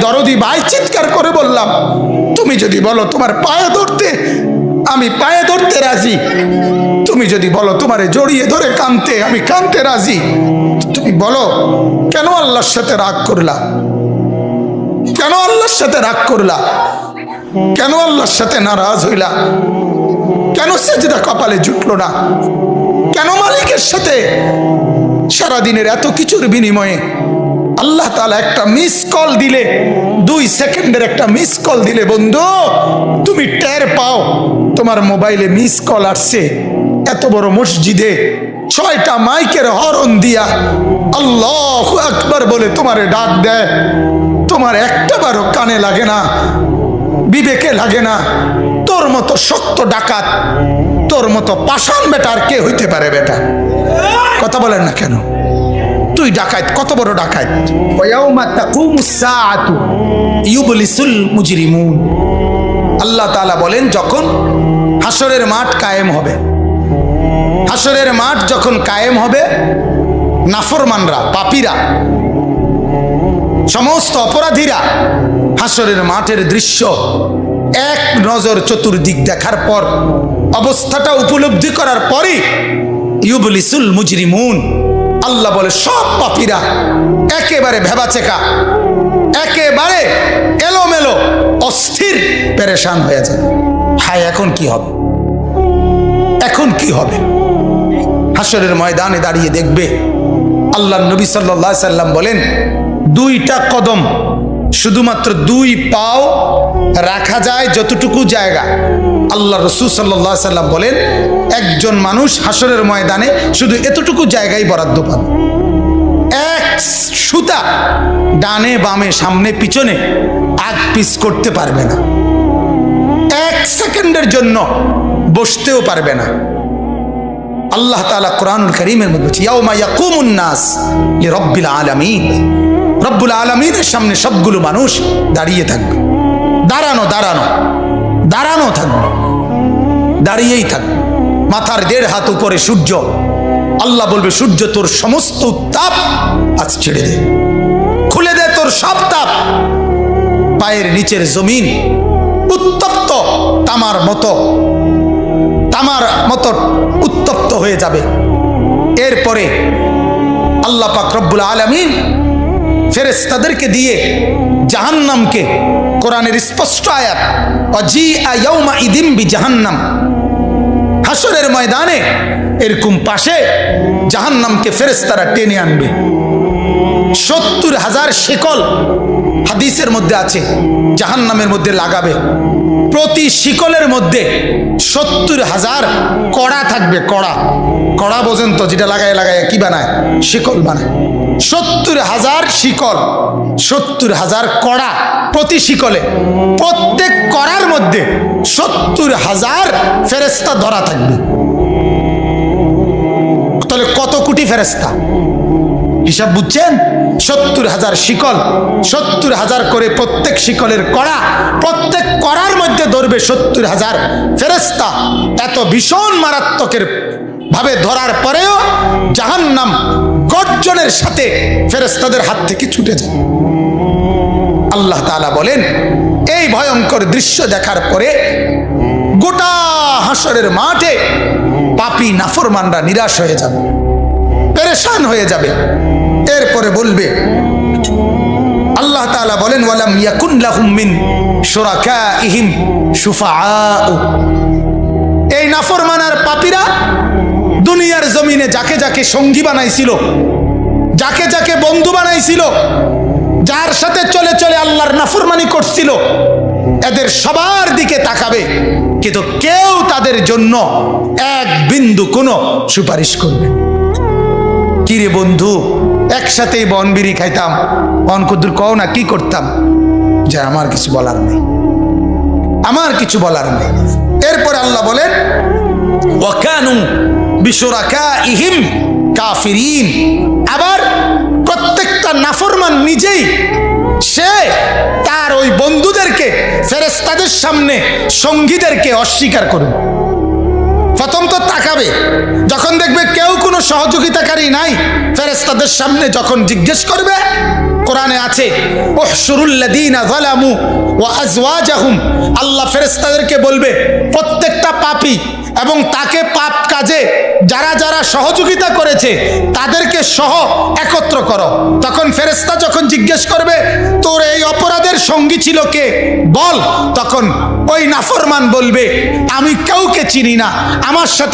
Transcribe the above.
দরদি ভাই চিৎকার করে বললাম, তুমি যদি বলো তোমার পায়ে ধরতে, আমি পায়ে ধরতে রাজি। তুমি যদি বলো তোমারে জড়িয়ে ধরে কাঁদতে, আমি কাঁদতে রাজি। তুমি বলো কেন আল্লাহর সাথে রাগ করলা? কেন আল্লাহর সাথে রাগ করলা? কেন আল্লাহর সাথে নারাজ হইলা? কেন সেজদা কপালে জুটলো না? কেন মালিকের সাথে সারাদিনের এত কিছুর বিনিময়ে আল্লাহ তাআলা একটা মিস কল দিলে, 2 সেকেন্ডের একটা মিস কল দিলে বন্ধু তুমি টের পাও তোমার মোবাইলে মিস কল আসছে। এত বড় মসজিদে 6টা মাইকের হরন দিয়া আল্লাহু আকবার বলে তোমারে ডাক দেয়, তোমার একটাবারও কানে লাগে না, বিবেকে লাগে না। তোর মতো শক্ত ডাকাত, তোর মতো পাষাণ বেটা আর কে হইতে পারে? বেটা কথা বলেন না কেন? তুই ডাকাত, কত বড় ডাকাত। ওয়ায়াউমা তাকুমুস সাআতু ইউবলিসুল মুজরিমুন। আল্লাহ তাআলা বলেন যখন হাসরের মাঠ কায়েম হবে, হাসরের মাঠ যখন কায়েম হবে, নাফরমানরা, পাপীরা, সমস্ত অপরাধীরা হাসরের মাঠের দৃশ্য এক নজর চতুর্দিক দেখার পর, অবস্থাটা উপলব্ধি করার পরই ইউবলিসুল মুজরিমুন, আল্লাহ বলে সব পাপীরা একেবারে ভেবাচেকা, একেবারে এলোমেলো, অস্থির, পেরেশান হয়ে যায়। হায় এখন কি হবে? এখন কি হবে? হাসরের ময়দানে দাঁড়িয়ে দেখবে আল্লাহ নবী সাল্লাল্লাহু আলাইহি সাল্লাম বলেন 2টা কদম, শুধুমাত্র 2 পাও রাখা যায় যতটুকু জায়গা। আল্লাহ রাসূল সাল্লাল্লাহু আলাইহি সাল্লাম বলেন একজন মানুষ হাসরের ময়দানে শুধু এতটুকু জায়গায় বরাদ্দ পাবে। এক সুতা ডানে বামে সামনে পিছনে আগ পিছ করতে পারবে না, 1 সেকেন্ডের জন্য বসতেও পারবে না। আল্লাহ তাআলা কোরআনুল কারীমের মধ্যে বলছে ইয়াউমা ইয়াকুমুন নাস লিরাব্বিল আলামিন, রব্বুল আলামিনের সামনে সবগুলো মানুষ দাঁড়িয়ে থাকবে। দাঁড়ানো দাঁড়ানো দাঁড়ানো থাকবে, দাঁড়িয়েই থাকবে। মাথার 1.5 হাত উপরে সূর্য। আল্লাহ বলবে সূর্য তোর সমস্ত তাপ আজ ছেড়ে দে, খুলে দে তোর সব তাপ। পায়ের নিচের জমিন উত্তপ্ত তামার মতো উত্তপ্ত হয়ে যাবে। এরপরে আল্লাহ পাক রব্বুল আলামিন ফেরেশতাদেরকে দিয়ে জাহান্নামকে, কোরআনের স্পষ্ট আয়াত ওয়াজিআ ইয়াউমা ইদিম বিজাহান্নাম, হাসরের ময়দানে এরকম পাশে জাহান্নামকে ফেরেশতারা টেনে আনবে। 70,000 শিকল হাদিসের মধ্যে আছে জাহান্নামের মধ্যে লাগাবে। প্রতি শিকলের মধ্যে 70,000 কড়া থাকবে। কড়া, কড়া বোঝেন তো, যেটা লাগায় লাগায় কি বানায়? শিকল বানায়। 70,000 শিকল, 70,000 কড়া প্রতি শিকলে। প্রত্যেক কড়ার মধ্যে 70,000 ফেরেশতা ধরা থাকবে। তাহলে কত কোটি ফেরেশতা? হিসাব বুঝছেন? 70,000 শিকল, 70,000 করে প্রত্যেক শিকলের কড়া, প্রত্যেক কড়ার মধ্যে ধরবে 70,000 ফেরেশতা। এত ভীষণ মারাত্মকের ভাবে ধরার পরেও জাহান্নাম গর্জনের সাথে ফেরেশতাদের হাত থেকে ছুটে যায়। আল্লাহ তাআলা বলেন এই ভয়ঙ্কর দৃশ্য দেখার পরে গোটা হাসরের মাঠে পাপী নাফরমানরা নিরাশ হয়ে যাবে, পেরেশান হয়ে যাবে। এরপরে বলবে আল্লাহ তাআলা বলেন ওয়ালাম ইয়াকুন লাহুম মিন শুরাকাইহিম শুফাআউ। এই নাফরমান আর পাপীরা দুনিয়ার জমিনে যাকে যাকে সঙ্গী বানাইছিল, যাকে যাকে বন্ধু বানাইছিল, যার সাথে চলে চলে আল্লাহর নাফরমানি করছিল, এদের সবার দিকে তাকাবে, কিন্তু কেউ তাদের জন্য এক বিন্দু কোনো সুপারিশ করবে। কিরে বন্ধু, একসাথেই বনবিড়ি খাইতাম, অনকুদুর কও না কি করতাম, যে আমার কিছু বলার নেই, আমার কিছু বলার নেই। এরপর আল্লাহ বলেন ওয়াকানু বিশুরাকাইহিম কাফিরিন। আবার প্রত্যেকটা নাফরমান নিজেই সে তার ওই বন্ধুদেরকে, ফেরেশতাদের সামনে সঙ্গীদেরকে অস্বীকার করবে। প্রথম তো তাকাবে, যখন দেখবে কেউ কোনো সহযোগিতাকারী নাই, ফেরেশতাদের সামনে যখন জিজ্ঞেস করবে কোরআনে আছে, উহশুরুল্লাযীনা যালামু ওয়া আজওয়াজাহুম, আল্লাহ ফেরেশতাদেরকে বলবে প্রত্যেকটা পাপী এবং তাকে পাপ কাজে যারা যারা সহযোগিতা করেছে তাদেরকে সহ একত্র করো। তখন ফেরেশতা যখন জিজ্ঞেস করবে তোর এই অপরাধের সঙ্গী ছিল কে বল, তখন ওই নাফরমান বলবে আমি কাউকে চিনি না, আমার সাথে